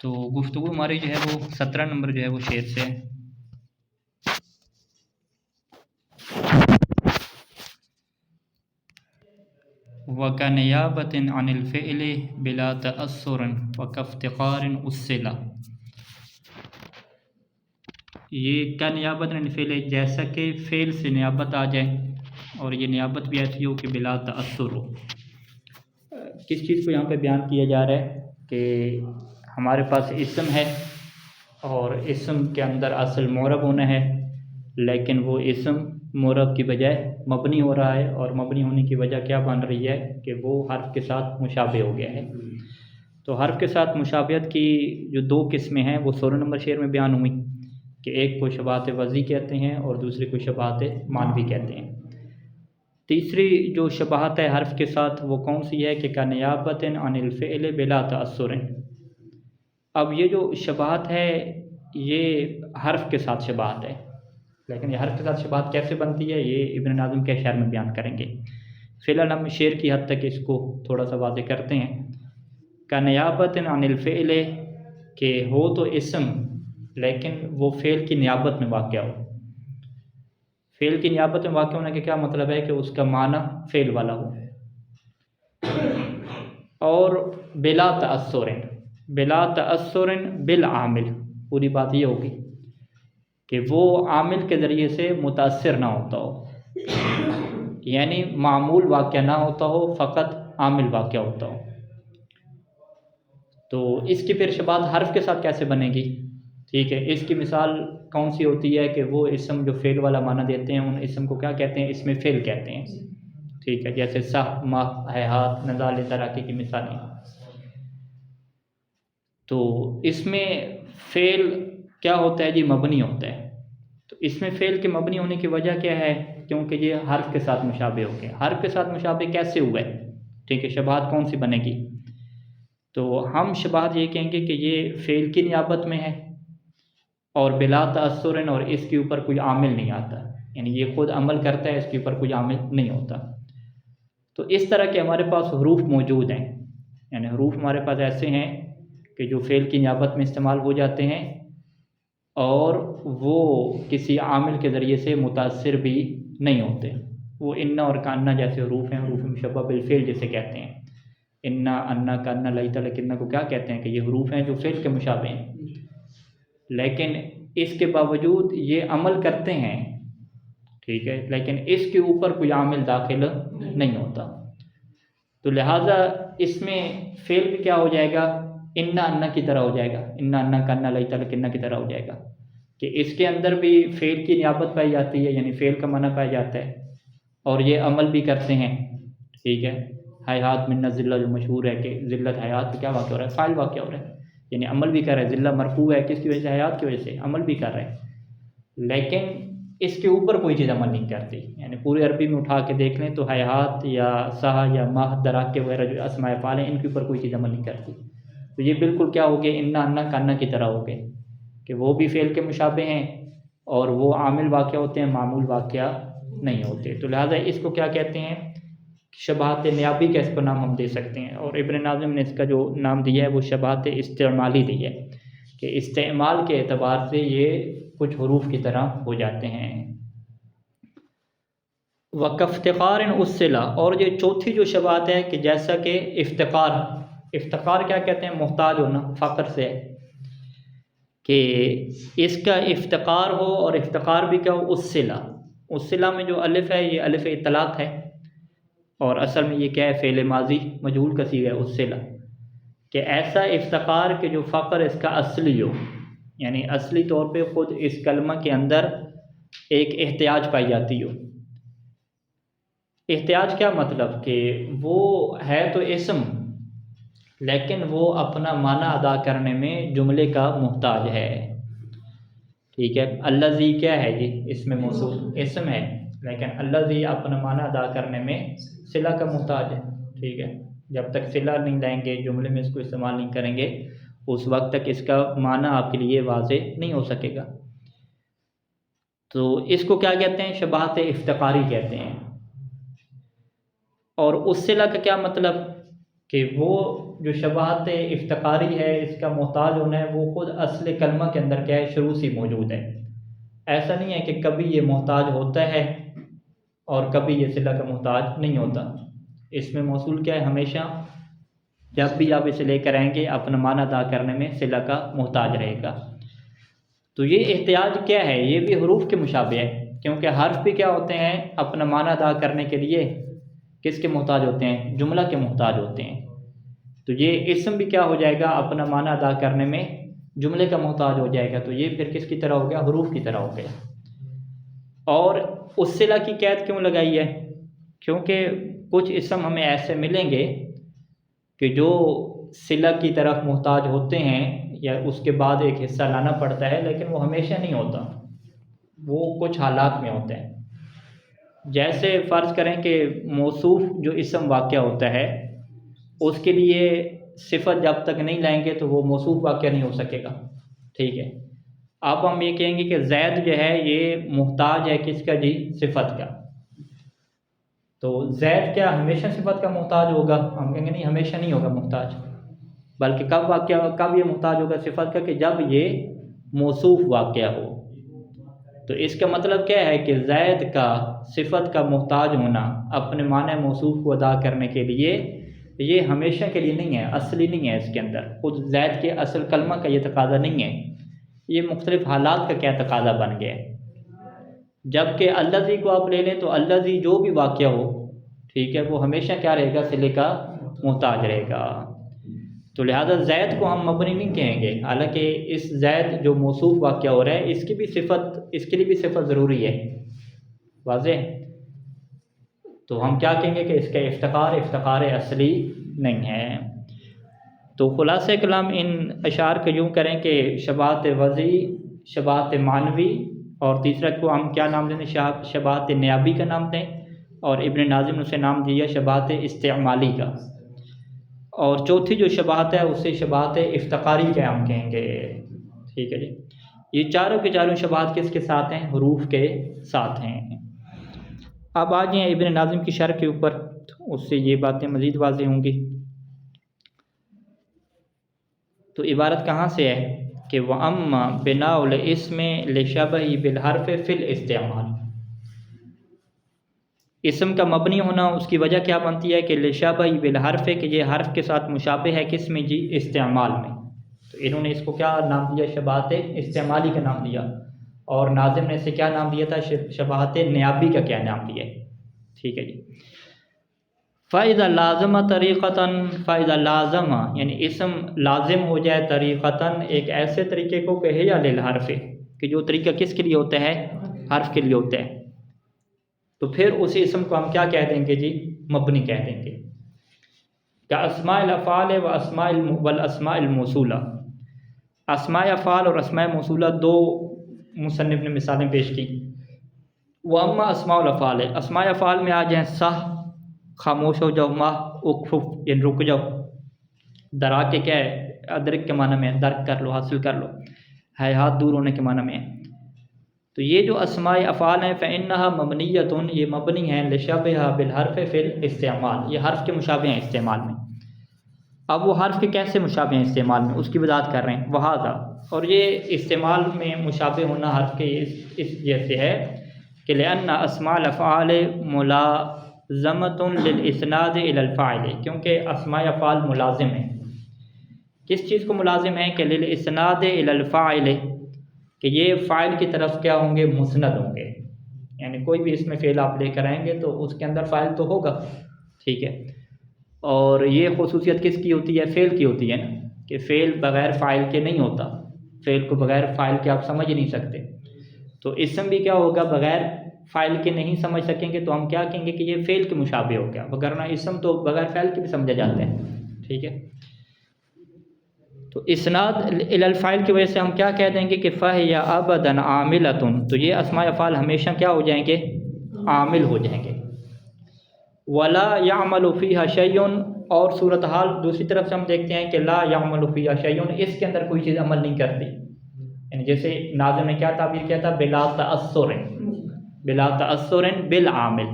تو گفتگو ہماری جو ہے وہ 17 نمبر جو ہے وہ شعر سے ہے۔ وَكَنِيَابَةٍ عَنِ الْفِعْلِ بِلَا تَأَثُّرٍ وَكَافْتِقَارٍ أُصِّلَ۔ یہ کا نیابت عن الفعل جیسا کہ فعل سے نیابت آ جائے، اور یہ نیابت بھی ایسی ہو کہ بلا تأثر ہو۔ کس چیز کو یہاں پہ بیان کیا جا رہا ہے کہ ہمارے پاس اسم ہے، اور اسم کے اندر اصل معرب ہونا ہے، لیکن وہ اسم معرب کی بجائے مبنی ہو رہا ہے، اور مبنی ہونے کی وجہ کیا بن رہی ہے کہ وہ حرف کے ساتھ مشابہ ہو گیا ہے۔ تو حرف کے ساتھ مشابہت کی جو دو قسمیں ہیں وہ 16 نمبر شعر میں بیان ہوئی، کہ ایک کو شباہت وضعی کہتے ہیں اور دوسری کو شباہت معنوی کہتے ہیں۔ تیسری جو شباہت ہے حرف کے ساتھ وہ کون سی ہے کہ کَنِیَابَةٍ عَنِ الْفِعْلِ بِلَا تَأَثُّرٍ۔ اب یہ جو شباہت ہے یہ حرف کے ساتھ شباہت ہے، لیکن یہ حرف کے ساتھ شباہت کیسے بنتی ہے یہ ابن ناظم کے شعر میں بیان کریں گے۔ فی الحال ہم شعر کی حد تک اس کو تھوڑا سا واضح کرتے ہیں۔ کَنِیَابَةٍ عَنِ الْفِعْلِ کہ ہو تو اسم لیکن وہ فعل کی نیابت میں واقع ہو۔ فعل کی نیابت میں واقع ہونے کا کیا مطلب ہے کہ اس کا معنی فعل والا ہو، اور بلا تأثر، بلا تأثر بالعامل، پوری بات یہ ہوگی کہ وہ عامل کے ذریعے سے متاثر نہ ہوتا ہو، یعنی معمول واقع نہ ہوتا ہو، فقط عامل واقع ہوتا ہو۔ تو اس کی پھر شباہت حرف کے ساتھ کیسے بنے گی؟ ٹھیک ہے، اس کی مثال کون سی ہوتی ہے کہ وہ اسم جو فعل والا معنی دیتے ہیں ان اسم کو کیا کہتے ہیں؟ اسم فعل کہتے ہیں۔ ٹھیک ہے، جیسے سہ، ماہ، ہیہات، نزال، تراکی کی مثالیں۔ تو اس میں فعل کیا ہوتا ہے جی؟ مبنی ہوتا ہے۔ تو اس میں فعل کے مبنی ہونے کی وجہ کیا ہے؟ کیونکہ یہ حرف کے ساتھ مشابہ ہو گیا۔ حرف کے ساتھ مشابہ کیسے ہوا ہے؟ ٹھیک ہے، شباہت کون سی بنے گی؟ تو ہم شباہت یہ کہیں گے کہ یہ فعل کی نیابت میں ہے، اور بلا تأثر، اور اس کے اوپر کوئی عامل نہیں آتا، یعنی یہ خود عمل کرتا ہے، اس کے اوپر کوئی عامل نہیں ہوتا۔ تو اس طرح کے ہمارے پاس حروف موجود ہیں، یعنی حروف ہمارے پاس ایسے ہیں کہ جو فعل کی نیابت میں استعمال ہو جاتے ہیں، اور وہ کسی عامل کے ذریعے سے متاثر بھی نہیں ہوتے۔ وہ انا اور کانا جیسے حروف ہیں، حروف مشبہ بالفعل جسے کہتے ہیں۔ انا، انا، کانا، لیتا، لکنہ کو کیا کہتے ہیں کہ یہ حروف ہیں جو فعل کے مشابہ ہیں، لیکن اس کے باوجود یہ عمل کرتے ہیں، ٹھیک ہے، لیکن اس کے اوپر کوئی عامل داخل نہیں ہوتا۔ تو لہٰذا اس میں فعل بھی کیا ہو جائے گا؟ انا، انا کی طرح ہو جائے گا، انا، انا، کانا، لیتا، لکنہ کی طرح ہو جائے گا، کہ اس کے اندر بھی فعل کی نیابت پائی جاتی ہے، یعنی فعل کا معنی پایا جاتا ہے، اور یہ عمل بھی کرتے ہیں۔ ٹھیک ہے، حیات من الذلہ جو مشہور ہے کہ ذلت حیات پہ کیا واقع ہو رہا ہے؟ فاعل واقع ہو رہا ہے، یعنی عمل بھی کر رہے ہیں۔ ذلہ مرفوع ہے کس کی وجہ سے؟ حیات کی وجہ سے، عمل بھی کر رہے ہیں، لیکن اس کے اوپر کوئی چیز عمل نہیں کرتی۔ یعنی پوری عربی میں اٹھا کے دیکھ لیں تو حیات یا سہا یا ماہ، دراکے وغیرہ جو اسماء افعال ہیں ان کے اوپر کوئی چیز عمل نہیں کرتی۔ تو یہ بالکل کیا ہو گئے؟ انا، انا، کانا کی طرح ہو گئے، کہ وہ بھی فعل کے مشابہ ہیں، اور وہ عامل واقع ہوتے ہیں، معمول واقع نہیں ہوتے۔ تو لہٰذا اس کو کیا کہتے ہیں؟ شباہت نیابی کا اس کو نام ہم دے سکتے ہیں، اور ابن ناظم نے اس کا جو نام دیا ہے وہ شباہت استعمالی دی ہے، کہ استعمال کے اعتبار سے یہ کچھ حروف کی طرح ہو جاتے ہیں۔ وَكَافْتِقَارٍ أُصِّلَ، اور یہ چوتھی جو شباہت ہے کہ جیسا کہ افتقار، افتقار کیا کہتے ہیں؟ محتاج ہونا، فقر سے، کہ اس کا افتقار ہو، اور افتقار بھی کیا ہو؟ اُصِّلَ۔ اُصِّلَ میں جو الف ہے یہ الف اطلاق ہے، اور اصل میں یہ کیا ہے؟ فعل ماضی مجہول کا صیغہ ہے اُصِّلَ، کہ ایسا افتقار کہ جو فقر اس کا اصلی ہو، یعنی اصلی طور پہ خود اس کلمہ کے اندر ایک احتیاج پائی جاتی ہو۔ احتیاج کیا مطلب؟ کہ وہ ہے تو اسم، لیکن وہ اپنا معنی ادا کرنے میں جملے کا محتاج ہے۔ ٹھیک ہے، الذی کیا ہے جی؟ اسم موصول، اسم ہے، لیکن الذی اپنا معنی ادا کرنے میں صلہ کا محتاج ہے۔ ٹھیک ہے، جب تک صلہ نہیں لائیں گے، جملے میں اس کو استعمال نہیں کریں گے، اس وقت تک اس کا معنی آپ کے لیے واضح نہیں ہو سکے گا۔ تو اس کو کیا کہتے ہیں؟ شباہت افتقاری کہتے ہیں۔ اور اُصِّلَ کا کیا مطلب؟ کہ وہ جو شباہت افتقاری ہے، اس کا محتاج ہونا ہے، وہ خود اصل کلمہ کے اندر کیا ہے، شروع سے موجود ہے۔ ایسا نہیں ہے کہ کبھی یہ محتاج ہوتا ہے اور کبھی یہ صلہ کا محتاج نہیں ہوتا۔ اس میں موصول کیا ہے، ہمیشہ جب بھی آپ اسے لے کر آئیں گے اپنا معنی ادا کرنے میں صلہ کا محتاج رہے گا۔ تو یہ احتیاج کیا ہے، یہ بھی حروف کے مشابہ ہے، کیونکہ حرف بھی کیا ہوتے ہیں، اپنا معنی ادا کرنے کے لیے کس کے محتاج ہوتے ہیں، جملہ کے محتاج ہوتے ہیں۔ تو یہ اسم بھی کیا ہو جائے گا، اپنا معنی ادا کرنے میں جملے کا محتاج ہو جائے گا، تو یہ پھر کس کی طرح ہو گیا، حروف کی طرح ہو گیا۔ اور اس صلہ کی قید کیوں لگائی ہے، کیونکہ کچھ اسم ہمیں ایسے ملیں گے کہ جو صلہ کی طرف محتاج ہوتے ہیں یا اس کے بعد ایک حصہ لانا پڑتا ہے، لیکن وہ ہمیشہ نہیں ہوتا، وہ کچھ حالات میں ہوتے ہیں۔ جیسے فرض کریں کہ موصوف جو اسم واقعہ ہوتا ہے، اس کے لیے صفت جب تک نہیں لائیں گے تو وہ موصوف واقعہ نہیں ہو سکے گا، ٹھیک ہے۔ اب ہم یہ کہیں گے کہ زید جو ہے یہ محتاج ہے کس کا جی، صفت کا، تو زید کیا ہمیشہ صفت کا محتاج ہوگا، ہم کہیں گے نہیں، ہمیشہ نہیں ہوگا محتاج، بلکہ کب یہ محتاج ہوگا صفت کا، کہ جب یہ موصوف واقعہ ہو۔ تو اس کا مطلب کیا ہے کہ زید کا صفت کا محتاج ہونا اپنے معنی موصوف کو ادا کرنے کے لیے، یہ ہمیشہ کے لیے نہیں ہے، اصلی نہیں ہے، اس کے اندر خود زید کے اصل کلمہ کا یہ تقاضا نہیں ہے، یہ مختلف حالات کا کیا تقاضا بن گیا ہے۔ جبکہ الذی کو آپ لے لیں تو الذی جو بھی واقعہ ہو، ٹھیک ہے، وہ ہمیشہ کیا رہے گا، صلے کا محتاج رہے گا۔ تو لہذا زید کو ہم مبنی نہیں کہیں گے، حالانکہ اس زید جو موصوف واقعہ ہو رہا ہے اس کی بھی صفت، اس کے لیے بھی صفت ضروری ہے، واضح۔ تو ہم کیا کہیں گے کہ اس کا افتقار اصلی نہیں ہے۔ تو خلاصہ کلام ان اشعار کو یوں کریں کہ شباہت وضعی، شباہت معنوی، اور تیسرا کو ہم کیا نام دیں، شباہت نیابی کا نام دیں، اور ابن ناظم نے اسے نام دیا شباہت استعمالی کا، اور چوتھی جو شباہت ہے اسے شباہت افتقاری کا ہم کہیں گے، ٹھیک ہے جی۔ یہ چاروں کے چاروں شباہت کس کے ساتھ ہیں، حروف کے ساتھ ہیں۔ اب آ جائیں ابن ناظم کی شرح کے اوپر، اس سے یہ باتیں مزید واضح ہوں گی۔ تو عبارت کہاں سے ہے کہ وَأَمَّا بِنَاءُ الْإِسْمِ لِشَبْهِ بِالْحَرْفِ فِي الْإِسْتِعْمَالِ، اسم کا مبنی ہونا اس کی وجہ کیا بنتی ہے کہ لِشَبْهِ بِالْحَرْفِ، کہ یہ حرف کے ساتھ مشابہ ہے کس میں جی، استعمال میں۔ تو انہوں نے اس کو کیا نام دیا، شباہت استعمالی کا نام دیا، اور ناظم نے اسے کیا نام دیا تھا، شباہت نیابی کا کیا نام دیا، ٹھیک ہے جی۔ فَإِذَا لَازَمَ طَرِيقَةً، فَإِذَا لَازَمَ یعنی اسم لازم ہو جائے، طریقتاً ایک ایسے طریقے کو کہ یا للحرف، کہ جو طریقہ کس کے لیے ہوتا ہے، حرف کے لیے ہوتا ہے، تو پھر اس اسم کو ہم کیا کہہ دیں گے جی، مبنی کہہ دیں گے۔ کہ اسماء الافعال والاسماء الموصولہ، اسماء افعال اور اسماء موصولہ دو مصنف نے مثالیں پیش کی۔ وَأَمَّا اسماء الافعال، اسماء افعال میں آ جائیں صح، خاموش ہو جاؤ، ماہ، اکفف یعنی رک جاؤ، درا کے کیا ہے، ادرک کے معنی میں ہے، درک کر لو، حاصل کر لو، ہے ہاتھ دور ہونے کے معنی میں ہے۔ تو یہ جو اسماء افعال ہیں فإنها مبنیۃ، یہ مبنی ہیں لشبہها بالحرف فی الاستعمال، یہ حرف کے مشابہ ہیں استعمال میں۔ اب وہ حرف کے کیسے مشابہ ہیں استعمال میں، اس کی وضاحت کر رہے ہیں۔ وہذا، اور یہ استعمال میں مشابہ ہونا حرف کے اس جیسے ہے کہ لأن اسماء الافعال ملازمۃ للاسناد الی الفاعل، کیونکہ اسماء افعال ملازم ہیں، کس چیز کو ملازم ہیں کہ للاسناد الی الفاعل، کہ یہ فاعل کی طرف کیا ہوں گے، مسند ہوں گے، یعنی کوئی بھی اس میں فعل آپ لے کر آئیں گے تو اس کے اندر فاعل تو ہوگا، ٹھیک ہے۔ اور یہ خصوصیت کس کی ہوتی ہے، فعل کی ہوتی ہے نا، کہ فعل بغیر فاعل کے نہیں ہوتا، فعل کو بغیر فاعل کے آپ سمجھ نہیں سکتے، تو اسم بھی کیا ہوگا، بغیر فاعل کے نہیں سمجھ سکیں گے تو ہم کیا کہیں گے کہ یہ فعل کے مشابہ ہو گیا، وگرنہ اسم تو بغیر فعل کے بھی سمجھے جاتے ہیں، ٹھیک ہے۔ تو اسناد الی الفاعل کی وجہ سے ہم کیا کہہ دیں گے کہ فَهِيَ أَبَدًا عَامِلَةٌ، تو یہ اسماء افعال ہمیشہ کیا ہو جائیں گے، عامل ہو جائیں گے۔ وَلَا يَعْمَلُ فِيهَا شَيْءٌ، اور صورتحال دوسری طرف سے ہم دیکھتے ہیں کہ لا يَعْمَلُ فِيهَا شَيْءٌ، اس کے اندر کوئی چیز عمل نہیں کرتی، یعنی جیسے ناظم نے کیا تعبیر کیا تھا، بلا تأثر، بلا تأثر بالعامل،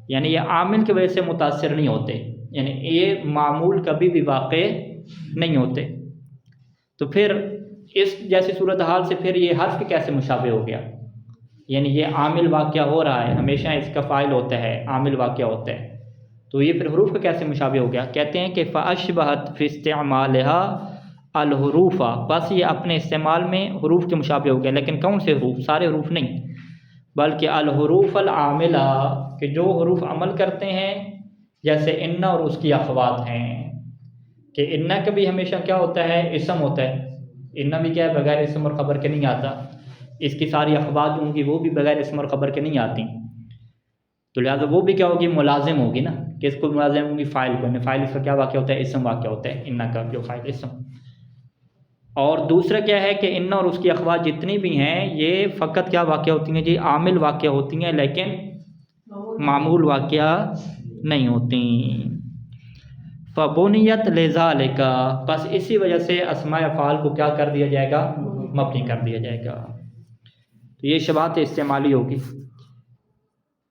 یعنی یہ عامل کی وجہ سے متاثر نہیں ہوتے، یعنی یہ معمول کبھی بھی واقع نہیں ہوتے. تو پھر اس جیسی صورتحال سے پھر یہ حرف کیسے مشابہ ہو گیا؟ یعنی یہ عامل واقعہ ہو رہا ہے، ہمیشہ اس کا فاعل ہوتا ہے، عامل واقعہ ہوتا ہے، تو یہ پھر حروف کا کیسے مشابہ ہو گیا؟ کہتے ہیں کہ فَأَشْبَهَتْ فِي اسْتِعْمَالِهَا الحروف، بس یہ اپنے استعمال میں حروف کے مشابہ ہو گیا. لیکن کون سے حروف؟ سارے حروف نہیں، بلکہ الحروف العاملہ، کہ جو حروف عمل کرتے ہیں، جیسے ان اور اس کی اخوات ہیں. کہ ان کا بھی ہمیشہ کیا ہوتا ہے؟ اسم ہوتا ہے. ان بھی کیا ہے؟ بغیر اسم اور خبر کے نہیں آتا. اس کی ساری اخوات جو ہوں گی وہ بھی بغیر اسم اور خبر کے نہیں آتی. تو لہٰذا وہ بھی کیا ہوگی؟ ملازم ہوگی نا. کہ اس کو ملازم ہوگی فاعل کو. فاعل اس کا کیا واقع ہوتا ہے؟ اسم واقع ہوتا ہے. ان کا جو فاعل اسم. اور دوسرا کیا ہے کہ ان اور اس کی اخوات جتنی بھی ہیں یہ فقط کیا واقع ہوتی ہیں جی؟ عامل واقع ہوتی ہیں، لیکن معمول واقعہ نہیں ہوتی. فبنیت لذالک، بس اسی وجہ سے اسماء افعال کو کیا کر دیا جائے گا؟ مبنی کر دیا جائے گا. تو یہ شباہت استعمالی ہوگی.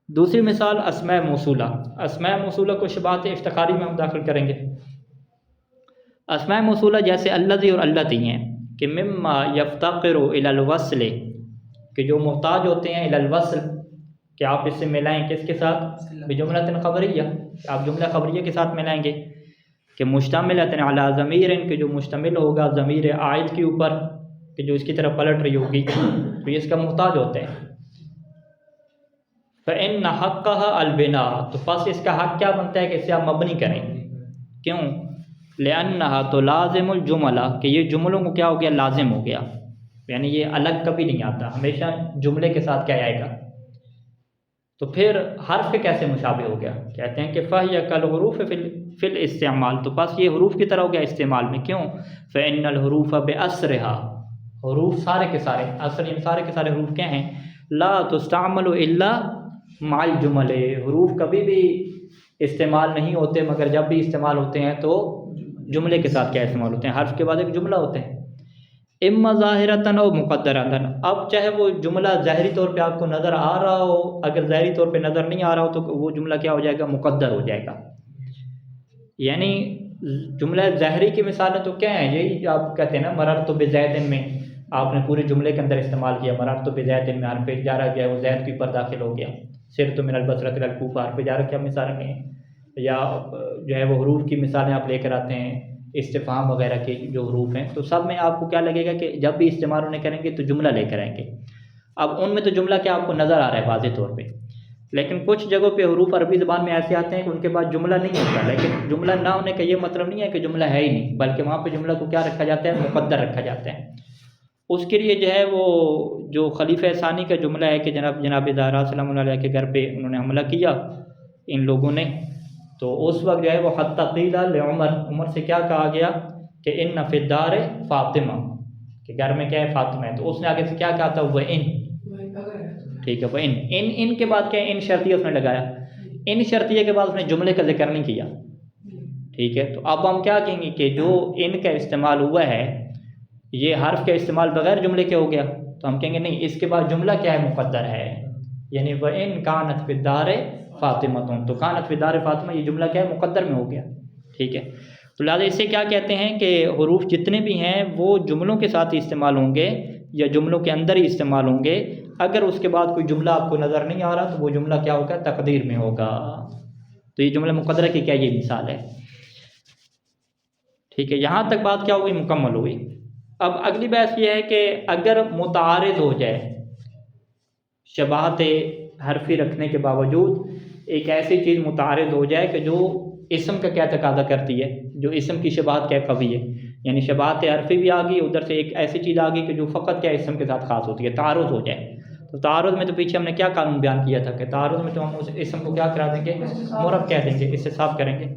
دوسری مثال اسماء موصولہ. اسماء موصولہ کو شباہت افتخاری میں ہم داخل کریں گے. اسماء موصولہ جیسے الذی اور اللتی ہیں کہ مما یفتقر الی الوصل، کہ جو محتاج ہوتے ہیں الی الوصل، کہ آپ اس سے ملائیں کس کے ساتھ؟ بجملۃ خبریہ، آپ جملہ خبریہ کے ساتھ ملائیں گے. کہ مشتملۃ علی ضمیر، کہ جو مشتمل ہوگا ضمیر عائد کے اوپر، کہ جو اس کی طرف پلٹ رہی ہوگی، تو یہ اس کا محتاج ہوتا ہے. فإن حقها البناء، تو پس اس کا حق کیا بنتا ہے کہ اسے آپ مبنی کریں. کیوں؟ لأنها تلازم الجملہ، کہ یہ جملوں کو کیا ہو گیا؟ لازم ہو گیا. یعنی یہ الگ کبھی نہیں آتا، ہمیشہ جملے کے ساتھ کیا آئے گا. تو پھر حرف کے کیسے مشابہ ہو گیا؟ کہتے ہیں کہ فَهِيَ كَالْحُرُوفِ فِي الْاِسْتِعْمَالِ، تو بس یہ حروف کی طرح ہو گیا استعمال میں. کیوں؟ فَإِنَّ الْحُرُوفَ بِأَسْرِهَا، حروف سارے کے سارے، اصل سارے کے سارے حروف کیا ہیں؟ لا تستعمل الا مع الجمل، حروف کبھی بھی استعمال نہیں ہوتے مگر جب بھی استعمال ہوتے ہیں تو جملے کے ساتھ کیا استعمال ہوتے ہیں؟ حرف کے بعد ایک جملہ ہوتا ہے. اما ظاہرتاً او مقدرتاً، اب چاہے وہ جملہ ظاہری طور پہ آپ کو نظر آ رہا ہو، اگر ظاہری طور پہ نظر نہیں آ رہا ہو تو وہ جملہ کیا ہو جائے گا؟ مقدر ہو جائے گا. یعنی جملہ ظاہری کی مثالیں تو کیا ہیں؟ یہی آپ کہتے ہیں نا مررت بزید، میں آپ نے پورے جملے کے اندر استعمال کیا مررت بزید میں، حرف جارہ جو ہے وہ زید کے اوپر داخل ہو گیا. سرت من البصرۃ الى الکوفہ، حرف جارہ کیا مثالیں ہیں؟ یا جو ہے وہ حروف کی مثالیں آپ لے کر آتے ہیں، استفہام وغیرہ کے جو حروف ہیں، تو سب میں آپ کو کیا لگے گا کہ جب بھی استعمال انہیں کریں گے تو جملہ لے کر آئیں گے. اب ان میں تو جملہ کیا آپ کو نظر آ رہا ہے واضح طور پہ، لیکن کچھ جگہوں پہ حروف عربی زبان میں ایسے آتے ہیں کہ ان کے بعد جملہ نہیں ہوتا. لیکن جملہ نہ ہونے کا یہ مطلب نہیں ہے کہ جملہ ہے ہی نہیں، بلکہ وہاں پہ جملہ کو کیا رکھا جاتا ہے؟ مقدر رکھا جاتا ہے. اس کے لیے جو ہے وہ جو خلیفہ ثانی کا جملہ ہے کہ جناب زہرا سلام اللہ علیہ کے گھر پہ انہوں نے حملہ کیا ان لوگوں نے، تو اس وقت جو ہے وہ حتی قیل لعمر، عمر سے کیا کہا گیا کہ ان فی الدار فاطمہ، کہ گھر میں کیا ہے؟ فاطمہ ہے. تو اس نے آگے سے کیا کہا تھا؟ وہ ان، ٹھیک ہے، وہ ان کے بعد کیا ہے؟ ان شرطیہ اس نے لگایا. ان شرطیہ کے بعد اس نے جملے کا ذکر نہیں کیا. ٹھیک ہے، تو اب ہم کیا کہیں گے کہ جو ان کا استعمال ہوا ہے یہ حرف کا استعمال بغیر جملے کے ہو گیا، تو ہم کہیں گے نہیں، اس کے بعد جملہ کیا ہے؟ مقدر ہے. یعنی وہ ان کانت فی الدار فاطمہ، تو کانت فی الدار فاطمہ یہ جملہ کیا ہے؟ مقدر میں ہو گیا. ٹھیک ہے، تو لہٰذا اس سے کیا کہتے ہیں کہ حروف جتنے بھی ہیں وہ جملوں کے ساتھ ہی استعمال ہوں گے یا جملوں کے اندر ہی استعمال ہوں گے. اگر اس کے بعد کوئی جملہ آپ کو نظر نہیں آ رہا تو وہ جملہ کیا ہوگا؟ تقدیر میں ہوگا. تو یہ جملہ مقدرہ کی کیا یہ مثال ہے. ٹھیک ہے، یہاں تک بات کیا ہوئی؟ مکمل ہوئی. اب اگلی بحث یہ ہے کہ اگر متعارض ہو جائے، شباہت حرفی رکھنے کے باوجود ایک ایسی چیز متعارض ہو جائے کہ جو اسم کا کیا تقاضا کرتی ہے، جو اسم کی شباہت کیا قوی ہے، یعنی شباہت حرفی بھی آ گئی، ادھر سے ایک ایسی چیز آ گئی کہ جو فقط کیا اسم کے ساتھ خاص ہوتی ہے، تعارض ہو جائے. تو تعارض میں تو پیچھے ہم نے کیا قانون بیان کیا تھا کہ تعارض میں تو ہم اس اسم کو کیا کرا دیں گے؟ مرب کہہ دیں گے، اس سے صاف کریں گے.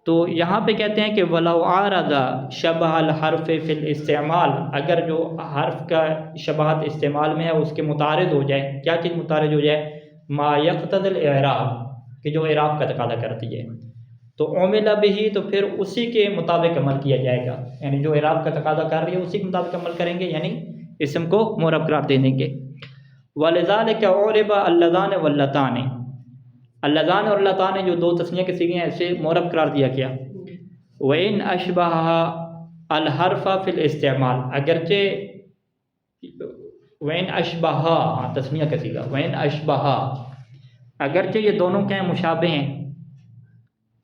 تو یہاں پہ کہتے ہیں کہ وَلَوْ عَارَضَ شَبَهَ الْحَرْفِ فِي الْاِسْتِعْمَالِ، اگر جو حرف کا شباہت استعمال میں ہے اس کے متعارض ہو جائے. کیا چیز متعارض ہو جائے؟ ما يقتضي الاعراب، کہ جو اعراب کا تقاضا کرتی ہے. تو عمل بہ، تو پھر اسی کے مطابق عمل کیا جائے گا، یعنی جو اعراب کا تقاضا کر رہی ہے اسی کے مطابق عمل کریں گے، یعنی اسم کو معرب قرار دے دیں گے. وَلِذَلِكَ عُرِبَ اللَّذَانِ وَاللَّتَانِ، اللذان اور اللہ تعالیٰ نے جو دو تسنیہ کے سیغے ہیں اسے معرب قرار دیا کیا. وَإِنْ أَشْبَهَ الْحَرْفَ فِي الْإِسْتِعْمَالِ، اگرچہ وَإِنْ أَشْبَهَ تسنیہ کا سیغہ وَإِنْ أَشْبَهَ اگرچہ یہ دونوں کیا ہیں مشابہ ہیں،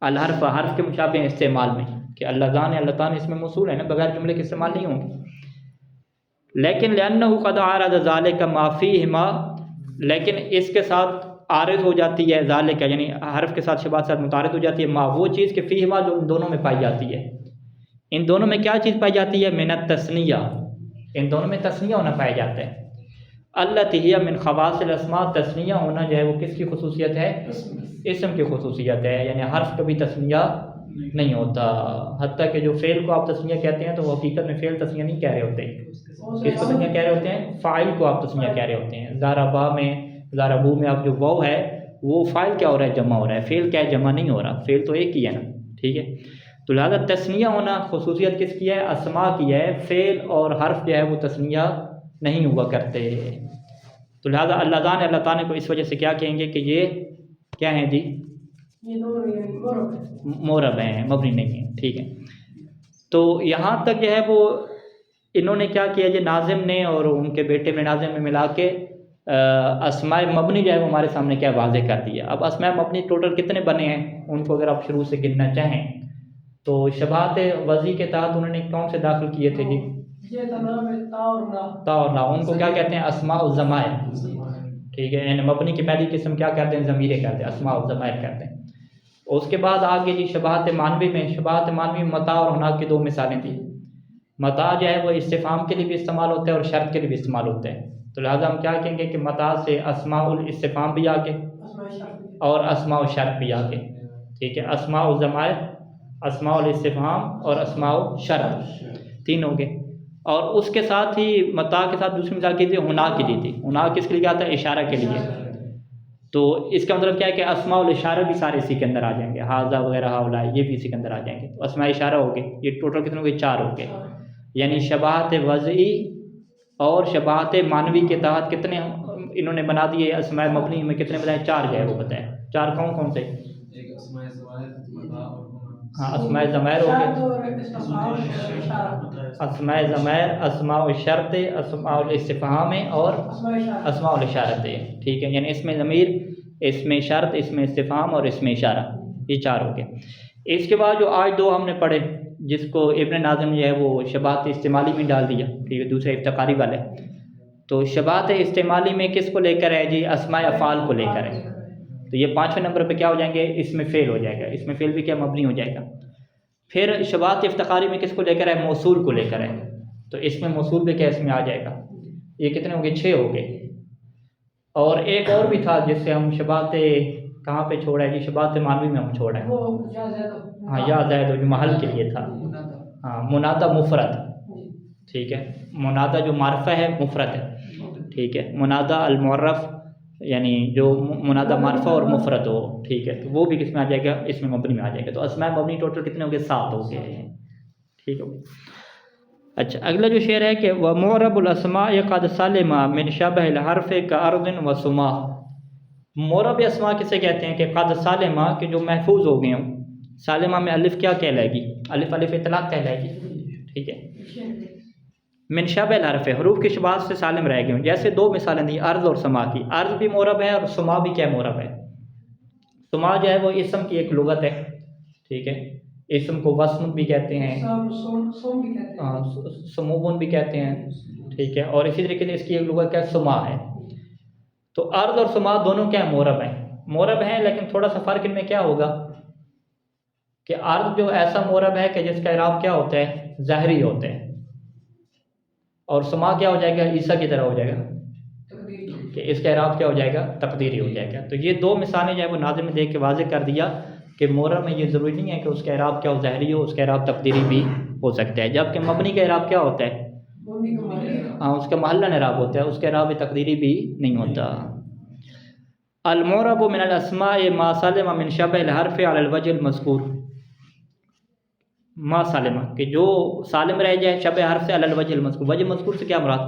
الحرف حرف کے مشابہ ہیں استعمال میں، کہ اللذان اللہ تعالیٰ اس میں موصول ہے نا، بغیر جملے کے استعمال نہیں ہوں گے. لیکن لأنه قد عارض ذلك ما فيهما، لیکن اس کے ساتھ عارض ہو جاتی ہے ذالک، یعنی حرف کے ساتھ شباہت ساتھ متعارض ہو جاتی ہے ما وہ چیز کہ فیہما جو ان دونوں میں پائی جاتی ہے. ان دونوں میں کیا چیز پائی جاتی ہے؟ من التثنیہ، ان دونوں میں تثنیہ ہونا پایا جاتا ہے. التی ہی من خواص الاسماء، تثنیہ ہونا جو ہے وہ کس کی خصوصیت ہے؟ اسم کی خصوصیت ہے، یعنی حرف کبھی تثنیہ نہیں ہوتا. حتیٰ کہ جو فعل کو آپ تثنیہ کہتے ہیں تو وہ حقیقت میں فعل تثنیہ نہیں کہہ رہے ہوتے. کس کو تثنیہ کہہ رہے ہوتے ہیں؟ فاعل کو آپ تثنیہ کہہ رہے ہوتے ہیں. ضربا میں ضربو میں آپ جو واو ہے وہ فاعل کیا ہو رہا ہے؟ جمع ہو رہا ہے. فعل کیا ہے؟ جمع نہیں ہو رہا. فعل تو ایک ہی ہے نا، ٹھیک ہے. تو لہذا تثنیہ ہونا خصوصیت کس کی ہے؟ اسماء کی ہے. فعل اور حرف جو ہے وہ تثنیہ نہیں ہوا کرتے. تو لہذا اللذان اللہ تعالیٰ کو اس وجہ سے کیا کہیں گے کہ یہ کیا ہیں جی؟ معرب ہیں، مبنی نہیں ہیں، ٹھیک ہے. تو یہاں تک جو ہے وہ انہوں نے کیا کیا جی، ناظم نے اور ان کے بیٹے میں ناظم میں ملا کے اسماء مبنی جو ہے وہ ہمارے سامنے کیا واضح کر دیا. اب اسماء مبنی ٹوٹل کتنے بنے ہیں ان کو اگر آپ شروع سے گننا چاہیں تو شبہات وضعی کے تحت انہوں نے کون سے داخل کیے تھے جی؟ تا اور نا. ان کو کیا کہتے ہیں؟ اسماء الضمائر، ٹھیک ہے. یعنی مبنی کی پہلی قسم کیا کرتے ہیں؟ ضمیریں کرتے ہیں، اسماء الضمائر کرتے ہیں. اس کے بعد آگے جی شبہات معنوی میں، شبہات معنوی میں متاع اور ہنا کی دو مثالیں تھیں. متاع جو ہے وہ استفہام کے لیے بھی استعمال ہوتا ہے اور شرط کے لیے بھی استعمال ہوتا ہے. تو لہٰذا ہم کیا کہیں گے کہ متاع سے اسماء الاستفہام بھی آگے اور اسماء الشرط بھی آگے، ٹھیک ہے. اسماء الضمائر، اسماء الاستفہام اور اسماء الشرط تین ہو گئے. اور اس کے ساتھ ہی متاع کے ساتھ دوسری مثال کی تھی ہنا کی دی تھی. ہنا کس کے لیے کیا تھا؟ اشارہ کے لیے. تو اس کا مطلب کیا ہے کہ اسماء الاشارہ بھی سارے اسی کے اندر آ جائیں گے. حاذا وغیرہ ہاؤلا یہ بھی اسی کے اندر آ جائیں گے. تو اسماء اشارہ ہو گئے. یہ ٹوٹل کتنے ہو گئے؟ 4 ہو گئے. یعنی شباہت وضعی اور شباہت معنوی کے تحت کتنے انہوں نے بنا دیے؟ اسماء مبنی میں کتنے بتائے؟ 4 جو ہے وہ بتائیں. 4 کون کون سے؟ ہاں اسماء ضمائر ہو گئے، اسماء ضمائر، اسماء الشرط، اسماء الاستفہام اور اسماء الاشارت، ٹھیک ہے. یعنی اس میں ضمیر، اس میں شرط، اس میں استفہام اور اس میں اشارہ، یہ 4 ہو گئے. اس کے بعد جو آج 2 ہم نے پڑھے جس کو ابن ناظم جو ہے وہ شبہات استعمالی میں ڈال دیا، ٹھیک ہے، دوسرے افتقاری والے. تو شبہات استعمالی میں کس کو لے کر ہے جی؟ اسماء افعال کو لے کر ہے. تو یہ 5ویں نمبر پہ کیا ہو جائیں گے؟ اس میں فعل ہو جائے گا. اس میں فعل بھی کیا؟ مبنی ہو جائے گا. پھر شبہات افتقاری میں کس کو لے کر ہے؟ موصول کو لے کر ہے. تو اس میں موصول بھی کیا اس میں آ جائے گا. یہ کتنے ہو گئے؟ 6 ہو گئے. اور ایک اور بھی تھا جس سے ہم شبہات کہاں پہ چھوڑا ہے جی؟ شبہات معنوی میں ہم چھوڑا ہے. ہاں یا زائد جو محل کے لیے تھا. ہاں منادہ مفرد، ٹھیک ہے. منادہ جو معرفہ ہے مفرد ہے، ٹھیک ہے. منادہ المعرف یعنی جو منادہ معرفہ اور مفرد ہو، ٹھیک ہے، تو وہ بھی کس میں آ جائے گا؟ اس میں مبنی میں آ جائے گا. تو اسماء مبنی ٹوٹل کتنے ہو گئے؟ 7 ہو گئے، ٹھیک ہو گئے. اچھا اگلا جو شعر ہے کہ وَمُعْرَبُ الْأَسْمَاءِ قَدْ سَلِمَ مِنْ شَبْهِ الْحَرْفِ كَأَرْضٍ وَسُمَاءٍ. معرب اسماء کسے کہتے ہیں کہ قد سالمہ کہ جو محفوظ ہو گئے ہوں. سالمہ میں الف کیا کہلائے گی؟ الف اطلاق کہلائے گی، ٹھیک ہے. من شبہ الحرف حروف کی شباہت سے سالم رہ گئے ہوں. جیسے 2 مثالیں دی ارض اور سما کی. ارض بھی معرب ہے اور سما بھی کیا معرب ہے. سما جو ہے وہ اسم کی ایک لغت ہے، ٹھیک ہے. اسم کو وسم بھی کہتے ہیں، سموون بھی کہتے ہیں، ٹھیک ہے. اور اسی طریقے سے اس کی ایک لغت کیا سما ہے. تو ارض اور سما دونوں کیا معرب ہیں. معرب ہیں لیکن تھوڑا سا فرق ان میں کیا ہوگا کہ ارض جو ایسا معرب ہے کہ جس کا اعراب کیا ہوتا ہے؟ ظاہری ہوتا ہے. اور سما کیا ہو جائے گا؟ عیسیٰ کی طرح ہو جائے گا کہ اس کا اعراب کیا ہو جائے گا؟ تقدیری ہو جائے گا. تو یہ 2 مثالیں جو ہے وہ ناظم نے دیکھ کے واضح کر دیا کہ معرب میں یہ ضروری نہیں ہے کہ اس کا اعراب کیا ہو؟ ظاہری ہو، اس کا اعراب تقدیری بھی ہو سکتا ہے. جبکہ مبنی کا اعراب کیا ہوتا ہے؟ ہاں اس کا محلن اعراب ہوتا ہے، اس کا اعراب تقدیری بھی نہیں ہوتا. المعرب من الاسماء ما سلم من شبہ الحرف علی الوجہ المذکور. ما سالمہ کہ جو سالم رہ جائے شبہ حرف سے علی الوجہ المذکور. وجہ مذکور سے کیا مراد؟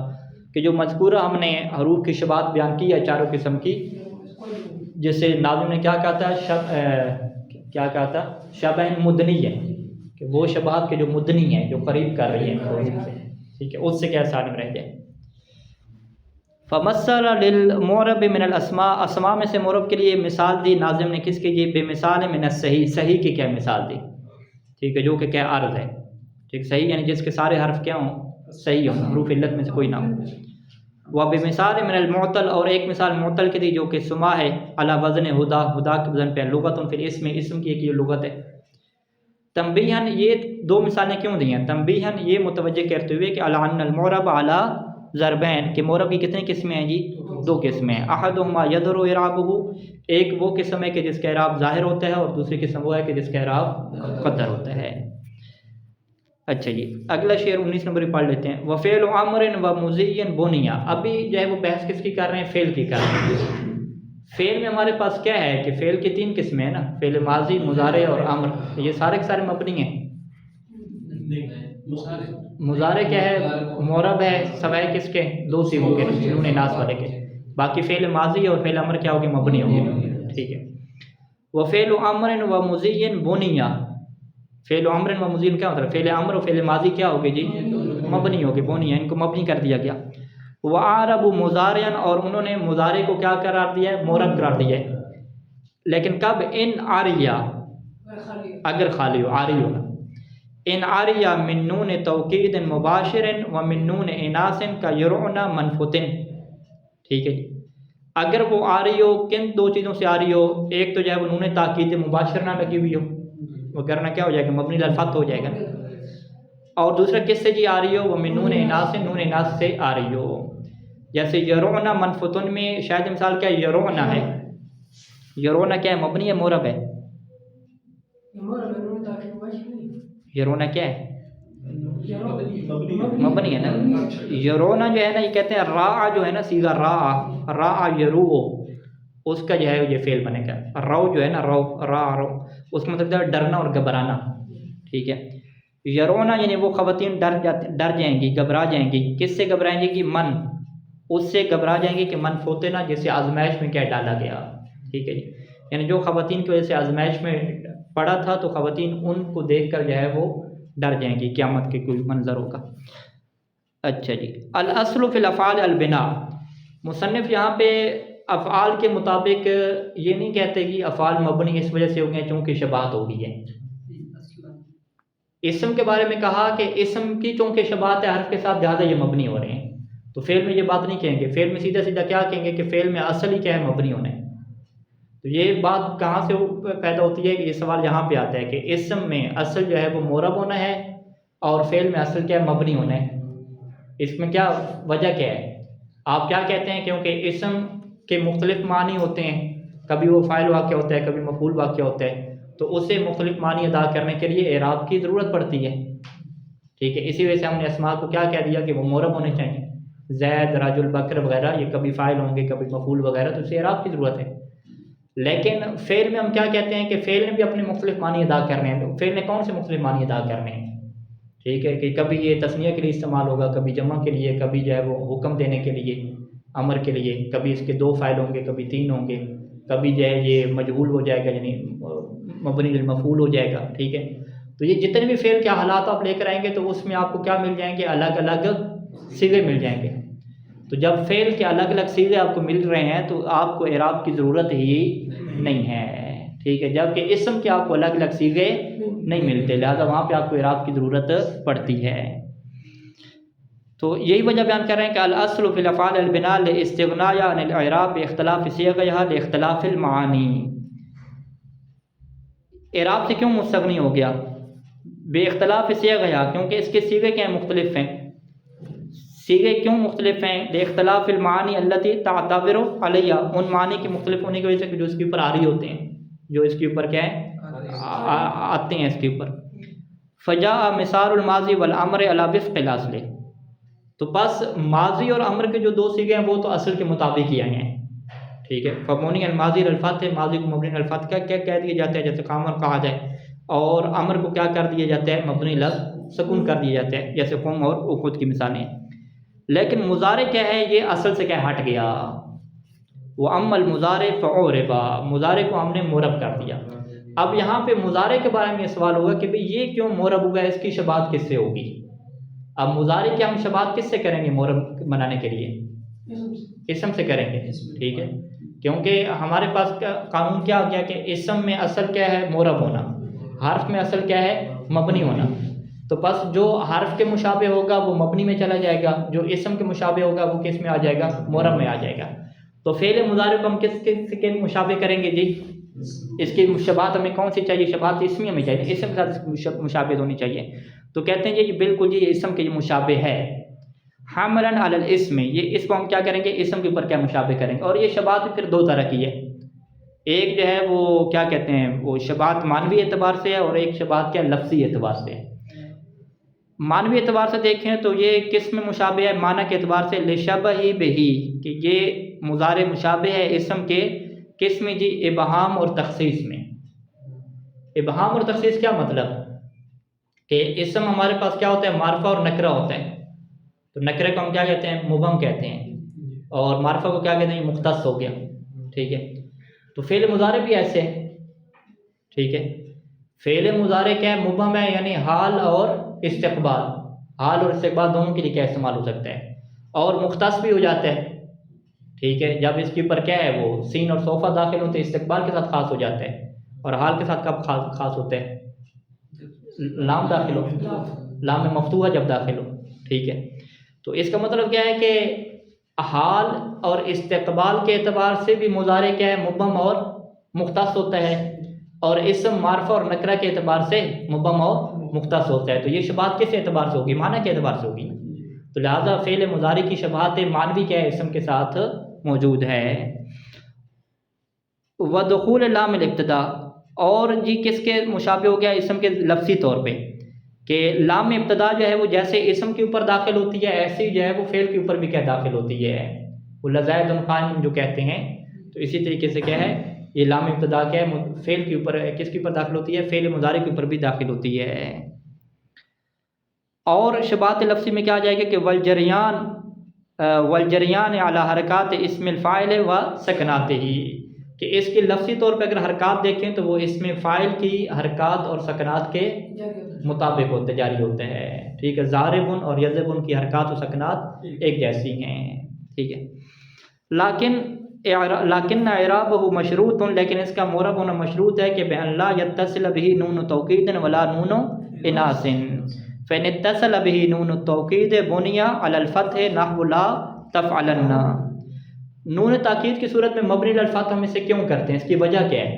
کہ جو مذکورہ ہم نے حروف کی شباہت بیان کی ہے 4 قسم کی، جیسے ناظم نے کیا کہا تھا، کیا کہا تھا، شبہ مدنی ہے، کہ وہ شبہات کے جو مدنی ہیں، جو قریب کر رہی ہیں، ٹھیک ہے، اس سے کیا سالم رہ جائے۔ فمثل للمعرب من الاسماء، اسماء میں سے معرب کے لیے مثال دی ناظم نے کس کے لیے؟ بے مثال من الصحیح، صحیح کی کیا مثال دی، ٹھیک ہے، جو کہ کیا عرض ہے، ٹھیک، صحیح یعنی جس کے سارے حرف کیا ہوں، صحیح ہوں، حروف علت میں سے کوئی نہ ہو۔ وہ بے مثال من المعطل، اور ایک مثال معطل کی دی جو کہ سما ہے، علی وزن ہدا، ہدا کے وزن پہ، لغت فی الاسم، اسم کی ایک یہ لغت ہے۔ تنبیہاً، یہ دو مثالیں کیوں دی ہیں؟ تنبیہاً یہ متوجہ کرتے ہوئے کہ علی ان المعرب علی ضربین، کہ معرب کی کتنی قسمیں ہیں جی؟ دو قسمیں ہیں۔ احدہما یظہر اعرابہ، ایک وہ قسم ہے کہ جس کا اعراب ظاہر ہوتا ہے، اور دوسری قسم وہ ہے کہ جس کا اعراب مقدر ہوتا ہے۔ اچھا جی، اگلا شعر 19 نمبر پڑھ لیتے ہیں۔ وفعل عمر و مضی بنیا، ابھی جو ہے وہ بحث کس کی کر رہے ہیں؟ فعل کی کر رہے ہیں۔ فعل میں ہمارے پاس کیا ہے کہ فعل کی تین قسمیں ہیں نا، فعل ماضی، مضارع اور امر، یہ سارے کے سارے مبنی ہیں۔ مضارع کیا ہے؟ معرب ہے، سوائے کس کے؟ دو صیغوں کے، نون ناس والے کے، باقی فعل ماضی اور فعل امر کیا ہوگے؟ مبنی ہوں گے، ٹھیک ہے۔ وفعل امر و مضی بنیا، فعل امر و مضی کیا مطلب؟ فعل امر و فعل ماضی کیا ہوگے جی؟ مبنی ہوگے، بنیا، ان کو مبنی کر دیا گیا۔ وعرب مضارعا، اور انہوں نے مضارع کو کیا قرار دیا ہے؟ معرب قرار دیا ہے، لیکن کب؟ ان عاریہ، اگر خالی ہو، عاری ہونا، ان عاریہ من نون توکید مباشر و من نون اناث کا یرعنا منفتن، ٹھیک ہے جی، اگر وہ عاری ہو، کن دو چیزوں سے عاری ہو؟ ایک تو جو ہے وہ نون تاکید مباشر نہ لگی ہوئی ہو، وہ کرنا کیا ہو جائے گا؟ مبنی الفتح ہو جائے گا، اور دوسرا کس سے جی آ رہی ہو؟ وہ من نون اناث، نون اناث سے آ رہی ہو، جیسے یرونا منفتن میں شاید مثال کیا ہے؟ یرونا ہے، یرونا کیا ہے؟ مبنی ہے معرب ہے؟ یرونا کیا ہے؟ مبنی ہے نا۔ یرونا جو ہے نا، یہ کہتے ہیں را جو ہے نا، سیدھا را یرو، اس کا جو ہے یہ فعل بنے گا۔ رو جو ہے نا، رو، اس کا مطلب ہے ڈرنا اور گھبرانا، ٹھیک ہے۔ یرونا یعنی وہ خواتین ڈر جائیں گی، گھبرا جائیں گی، کس سے گھبرائیں گی؟ کہ من، اس سے گھبرا جائیں گی کہ من فوتنا، جسے آزمائش میں کیا ڈالا گیا، ٹھیک ہے جی، یعنی جو خواتین کی وجہ سے آزمائش میں پڑا تھا، تو خواتین ان کو دیکھ کر جو ہے وہ ڈر جائیں گی قیامت کے کوئی منظر ہوگا۔ اچھا جی، الاصل فی الافعال البناء، مصنف یہاں پہ افعال کے مطابق یہ نہیں کہتے کہ افعال مبنی اس وجہ سے ہو گئے چونکہ شباہت ہو گئی ہے۔ اسم کے بارے میں کہا کہ اسم کی چونکہ شباہت ہے حرف کے ساتھ، لہٰذا یہ مبنی ہو رہے ہیں، تو فعل میں یہ بات نہیں کہیں گے، فعل میں سیدھا سیدھا کیا کہیں گے کہ فعل میں اصل ہی کیا ہے؟ مبنی ہونا ہے۔ تو یہ بات کہاں سے پیدا ہوتی ہے کہ یہ سوال یہاں پہ آتا ہے کہ اسم میں اصل جو ہے وہ معرب ہونا ہے، اور فعل میں اصل کیا ہے؟ مبنی ہونا ہے۔ اس میں کیا وجہ کیا ہے؟ آپ کیا کہتے ہیں؟ کیونکہ اسم کے مختلف معنی ہوتے ہیں، کبھی وہ فاعل واقع ہوتا ہے، کبھی مفعول واقع ہوتا ہے، تو اسے مختلف معنی ادا کرنے کے لیے اعراب کی ضرورت پڑتی ہے، ٹھیک ہے۔ اسی وجہ سے ہم نے اسماء کو کیا کہہ دیا کہ وہ معرب ہونے چاہیے، زید، رجل، بکر وغیرہ، یہ کبھی فاعل ہوں گے، کبھی مفعول وغیرہ، تو اسے اعراب کی ضرورت ہے۔ لیکن فعل میں ہم کیا کہتے ہیں کہ فعل نے بھی اپنے مختلف معنی ادا کرنے ہیں۔ فعل نے کون سے مختلف معنی ادا کرنے ہیں؟ ٹھیک ہے، کہ کبھی یہ تثنیہ کے لیے استعمال ہوگا، کبھی جمع کے لیے، کبھی جو ہے وہ حکم دینے کے لیے، امر کے لیے، کبھی اس کے 2 فاعل ہوں گے، کبھی 3 ہوں گے، کبھی جو ہے یہ مجہول ہو جائے گا، یعنی مبنی للمفعول ہو جائے گا، ٹھیک ہے۔ تو یہ جتنے بھی فعل کے حالات آپ لے کر آئیں گے تو اس میں آپ کو کیا مل جائیں گے؟ الگ الگ صیغے مل جائیں گے۔ تو جب فعل کے الگ الگ صیغے آپ کو مل رہے ہیں تو آپ کو اعراب کی ضرورت ہی نہیں ہے، ٹھیک ہے، جبکہ اسم کے آپ کو الگ الگ صیغے نہیں ملتے، لہذا وہاں پہ آپ کو اعراب کی ضرورت پڑتی ہے۔ تو یہی وجہ بیان کر رہے ہیں کہ الاصل فی الافعال البناء لاستغناء عن الاعراب باختلاف صیغها لاختلاف المعانی۔ اعراب سے کیوں مستغنی ہو گیا؟ بے اختلاف صیغها، کیونکہ اس کے صیغے کیا مختلف ہیں۔ صیغے کیوں مختلف ہیں؟ لاختلاف المعانی التي تعتبر علیہ، ان معنی کے مختلف ہونے کی وجہ سے جو اس کے اوپر عاری ہوتے ہیں، جو اس کے اوپر کیا ہے؟ آتے ہیں اس کے اوپر۔ فجاء مثال الماضی والامر علی وفق الاصل، تو بس ماضی اور امر کے جو 2 صیغے ہیں وہ تو اصل کے مطابق ہی آئے ہیں، ٹھیک ہے۔ فمبنی الماضی الفتح، ماضی کو مبنی الفتح کا کیا کہہ دیا جاتا ہے؟ جیسے قام کہا جائے، اور امر کو کیا کر دیا جاتا ہے؟ مبنی سکون کر دیا جاتا ہے، جیسے قوم اور اخوت کی مثالیں۔ لیکن مضارع کیا ہے؟ یہ اصل سے کیا ہٹ گیا، وَأَمَّا الْمُضَارِعُ فَعُرِبَ، مضارع کو ہم نے معرب کر دیا۔ اب یہاں پہ مضارع کے بارے میں یہ سوال ہوگا کہ بھئی یہ کیوں معرب ہوا ہے، اس کی شباہت کس سے ہوگی؟ اب مضارع کی ہم شباہت کس سے کریں گے معرب بنانے کے لیے؟ اسم سے کریں گے، ٹھیک ہے، کیونکہ ہمارے پاس قانون کیا ہو گیا کہ اسم میں اصل کیا ہے؟ معرب ہونا، حرف میں اصل کیا ہے؟ مبنی ہونا۔ تو بس جو حرف کے مشابہ ہوگا وہ مبنی میں چلا جائے گا، جو اسم کے مشابہ ہوگا وہ کس میں آ جائے گا؟ معرب میں آ جائے گا۔ تو فعل مضارع کو ہم کس کے مشابہ کریں گے جی؟ اس کی شباہت ہمیں کون سی چاہیے؟ شباہت اسمیہ میں چاہیے، اسم کے ساتھ مشابہت ہونی چاہیے۔ تو کہتے ہیں جی بالکل یہ اسم کے مشابہ ہے، حاملاً علی الاسم، یہ اس کو ہم کیا کریں گے؟ اسم کے اوپر کیا مشابہ کریں گے۔ اور یہ شباہت پھر دو طرح کی ہے، ایک جو ہے وہ کیا کہتے ہیں وہ شباہت معنوی اعتبار سے ہے، اور ایک شباہت کیا لفظی اعتبار سے ہے۔ معنوی اعتبار سے دیکھیں تو یہ کس میں مشابہ ہے؟ معنی کے اعتبار سے لشبہ بہی، کہ یہ مضارع مشابہ ہے اسم کے کس میں جی؟ ابہام اور تخصیص میں۔ ابہام اور تخصیص کیا مطلب؟ کہ اسم ہمارے پاس کیا ہوتا ہے؟ معرفہ اور نکرہ ہوتا ہے، تو نکرے کو ہم کیا کہتے ہیں؟ مبہم کہتے ہیں، اور معرفہ کو کیا کہتے ہیں؟ مختص ہو گیا، ٹھیک ہے۔ تو فعل مضارع بھی ایسے ہے، ٹھیک ہے۔ فعل مضارع کیا ہے؟ مبہم ہے، یعنی حال اور استقبال، حال اور استقبال دونوں کے لیے کیا استعمال ہو سکتا ہے، اور مختص بھی ہو جاتا ہے، ٹھیک ہے۔ جب اس کے اوپر کیا ہے وہ سین اور صوفہ داخل ہوتے ہیں استقبال کے ساتھ خاص ہو جاتا ہے، اور حال کے ساتھ کب خاص ہوتا ہے؟ لام داخل ہو، لام میں مفتوحہ جب داخل ہو، ٹھیک ہے۔ تو اس کا مطلب کیا ہے کہ حال اور استقبال کے اعتبار سے بھی مضارع کیا ہے؟ مبہم اور مختص ہوتا ہے، اور اسم معرفہ اور نکرہ کے اعتبار سے مبہم اور مختص ہوتا ہے۔ تو یہ شباہت کس اعتبار سے ہوگی؟ معنی کے اعتبار سے ہوگی۔ تو لہذا فعل مضارع کی شباہت معنوی کیا ہے؟ اسم کے ساتھ موجود ہے۔ ودخول لام الابتداء، اور جی کس کے مشابہ ہو گیا؟ اسم کے لفظی طور پہ، کہ لام ابتدا جو ہے وہ جیسے اسم کے اوپر داخل ہوتی ہے، ایسے ہی جو ہے وہ فعل کے اوپر بھی کیا داخل ہوتی ہے، وہ لزائد قائم جو کہتے ہیں۔ تو اسی طریقے سے کیا ہے یہ لام ابتدا کیا ہے؟ فعل کے اوپر کس کے اوپر داخل ہوتی ہے؟ فعل مضارع کے اوپر بھی داخل ہوتی ہے۔ اور شباہت لفظی میں کیا آ جائے گا کہ والجریان علی حرکات اسم الفاعل و سکناتہ، کہ اس کے لفظی طور پہ اگر حرکات دیکھیں تو وہ اسم فاعل کی حرکات اور سکنات کے مطابق ہوتے جاری ہوتے ہیں، ٹھیک ہے۔ ضارب اور یضرب کی حرکات و سکنات ایک جیسی ہیں، ٹھیک ہے۔ لیکن اعرابہ مشروط، لیکن اس کا معرب ہونا مشروط ہے کہ بأن لا یتصل به نون توکید ولا نون اناث، فإن اتصل به نون التوکید بنی علی الفتح نحو لا تفعلن۔ نون تاکید کی صورت میں مبنی الفتح ہم اسے کیوں کرتے ہیں؟ اس کی وجہ کیا ہے؟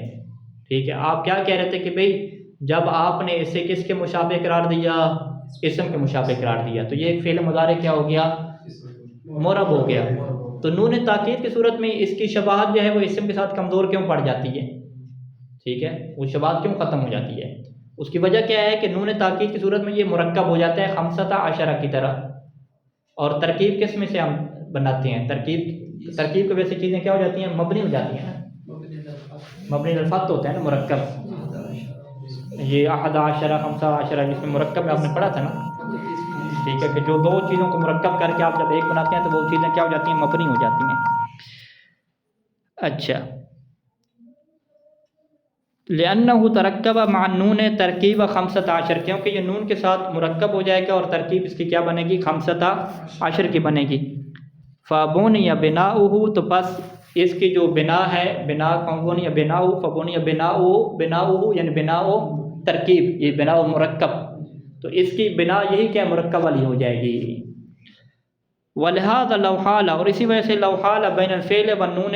ٹھیک ہے، آپ کیا کہہ رہے تھے کہ بھئی جب آپ نے اسے کس کے مشابہ قرار دیا؟ اسم کے مشابہ قرار دیا، تو یہ ایک فعل مضارع کیا ہو گیا؟ معرب ہو گیا۔ تو نون تاکید کی صورت میں اس کی شباہت جو ہے وہ اسم کے ساتھ کمزور کیوں پڑ جاتی ہے؟ ٹھیک ہے، وہ شباہت کیوں ختم ہو جاتی ہے؟ اس کی وجہ کیا ہے کہ نون تاکید کی صورت میں یہ مرکب ہو جاتا ہے 15 کی طرح، اور ترکیب کس میں سے ہم بناتے ہیں؟ ترکیب کی وجہ سے چیزیں کیا ہو جاتی ہیں؟ مبنی ہو جاتی ہیں نا، مبنی الفتح ہوتا ہے نا مرکب۔ یہ 11 15 جس میں مرکب میں آپ نے پڑھا تھا نا، ٹھیک ہے، کہ جو دو چیزوں کو مرکب کر کے آپ جب ایک بناتے ہیں تو وہ چیزیں کیا ہو جاتی ہیں؟ مبنی ہو جاتی ہیں۔ اچھا، لأنه ترکب مع النون ترکیب 15، کیونکہ یہ نون کے ساتھ مرکب ہو جائے گا اور ترکیب اس کی کیا بنے گی؟ 15 کی بنے گی۔ فبنی بناؤہ، تو بس اس کی جو بنا ہے، بنا بنی بناؤہ، فبنی بناؤہ یعنی بناؤ ترکیب، یہ بناؤ مرکب، تو اس کی بنا یہی کیا مرکب والی ہو جائے گی۔ ولہذا لو حال، اور اسی وجہ سے لو حال بین الفعل والنون،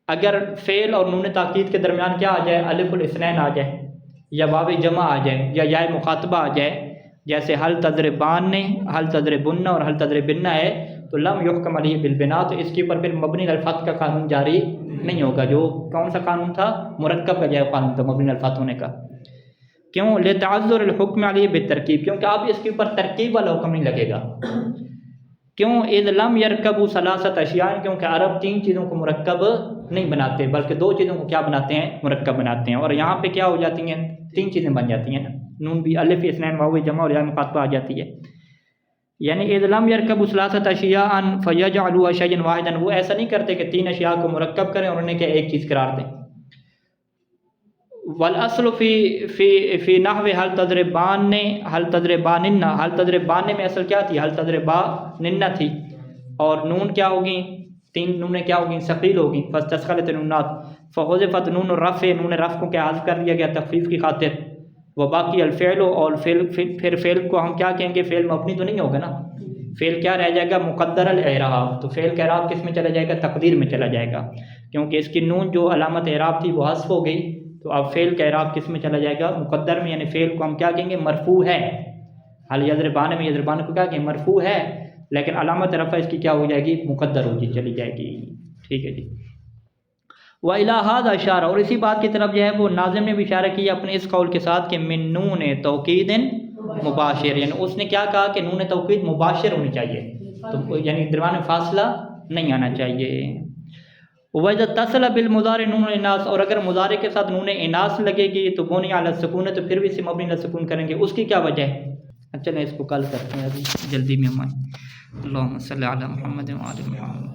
اگر فعل اور نون تاکید کے درمیان کیا آ جائے؟ الف الاثنین آ جائے، یا واو جمع آ جائے، یا یا مخاطبہ آ جائے، جیسے حل تضربان، حل تضربن اور حل تضربن ہے، تو لم یحکم علیہ بالبنا، تو اس کے اوپر پھر مبنی الفتح کا قانون جاری نہیں ہوگا۔ جو کون سا قانون تھا؟ مرکب کا جو قانون تھا مبنی الفتح ہونے کا۔ کیوں؟ لتعذر الحکم علیہ بالترکیب، کیونکہ اب اس کے اوپر ترکیب والا حکم نہیں لگے گا۔ کیوں؟ اذ لم یرکبوا ثلاثۃ اشیاء، کیونکہ عرب 3 چیزوں کو مرکب نہیں بناتے بلکہ 2 چیزوں کو کیا بناتے ہیں؟ مرکب بناتے ہیں، اور یہاں پہ کیا ہو جاتی ہیں؟ 3 چیزیں بن جاتی ہیں نا، نون بھی الف اثنین واو جمع اور یا مخاطبہ آ جاتی ہے۔ یعنی اذ لم یرکب ثلاثۃ اشیاء فیجعلوا شیئا واحدا، وہ ایسا نہیں کرتے کہ تین اشیاء کو مرکب کریں اور انہیں کیا ایک چیز قرار دیں. والاصل فی نحو حل تضربان حل تضربانن، حل تضربان میں اصل کیا تھی؟ حل تضربانن تھی، اور نون کیا ہوگی؟ تین نونیں کیا ہوگی؟ ثقیل ہوگی. فاستثقلت النونات فحذفت نون الرفع، نون رفع کو کیا حذف کر دیا گیا تخفیف کی خاطر. وباقی الفعل، اور پھر فعل کو ہم کیا کہیں گے؟ فعل مبنی تو نہیں ہوگا نا، فعل کیا رہ جائے گا؟ مقدر الاعراب. تو فعل کا اعراب کس میں چلا جائے گا؟ تقدیر میں چلا جائے گا، کیونکہ اس کی نون جو علامت اعراب تھی وہ حذف ہو گئی. تو اب فعل کا اعراب کس میں چلا جائے گا؟ مقدر میں. یعنی فعل کو ہم کیا کہیں گے؟ مرفوع ہے. حل یضربان میں یضربان کو کیا کہیں؟ مرفوع ہے، لیکن علامت رفع اس کی کیا ہو جائے گی؟ مقدر ہو جی، چلی جائے گی. ٹھیک ہے جی. وَإِلَىٰ هَٰذَا اشارہ، اور اسی بات کی طرف جو ہے وہ ناظم نے بھی اشارہ کیا اپنے اس قول کے ساتھ کہ من نون توکید مباشر، یعنی اس نے کیا کہا کہ نون توکید مباشر ہونی چاہیے، تو یعنی درمیان میں فاصلہ نہیں آنا چاہیے. وَإِذَا اتصل بالمضارع نون الاناث، اور اگر مضارع کے ساتھ نون اناث لگے گی تو بنی علی السکون، تو پھر بھی اسے مبنی علی السکون کریں گے. اس کی کیا وجہ ہے؟ چلیں اس کو کل کرتے ہیں، ابھی جلدی میں ہم آئیں. اللہم صلی علی محمد وعلی محمد.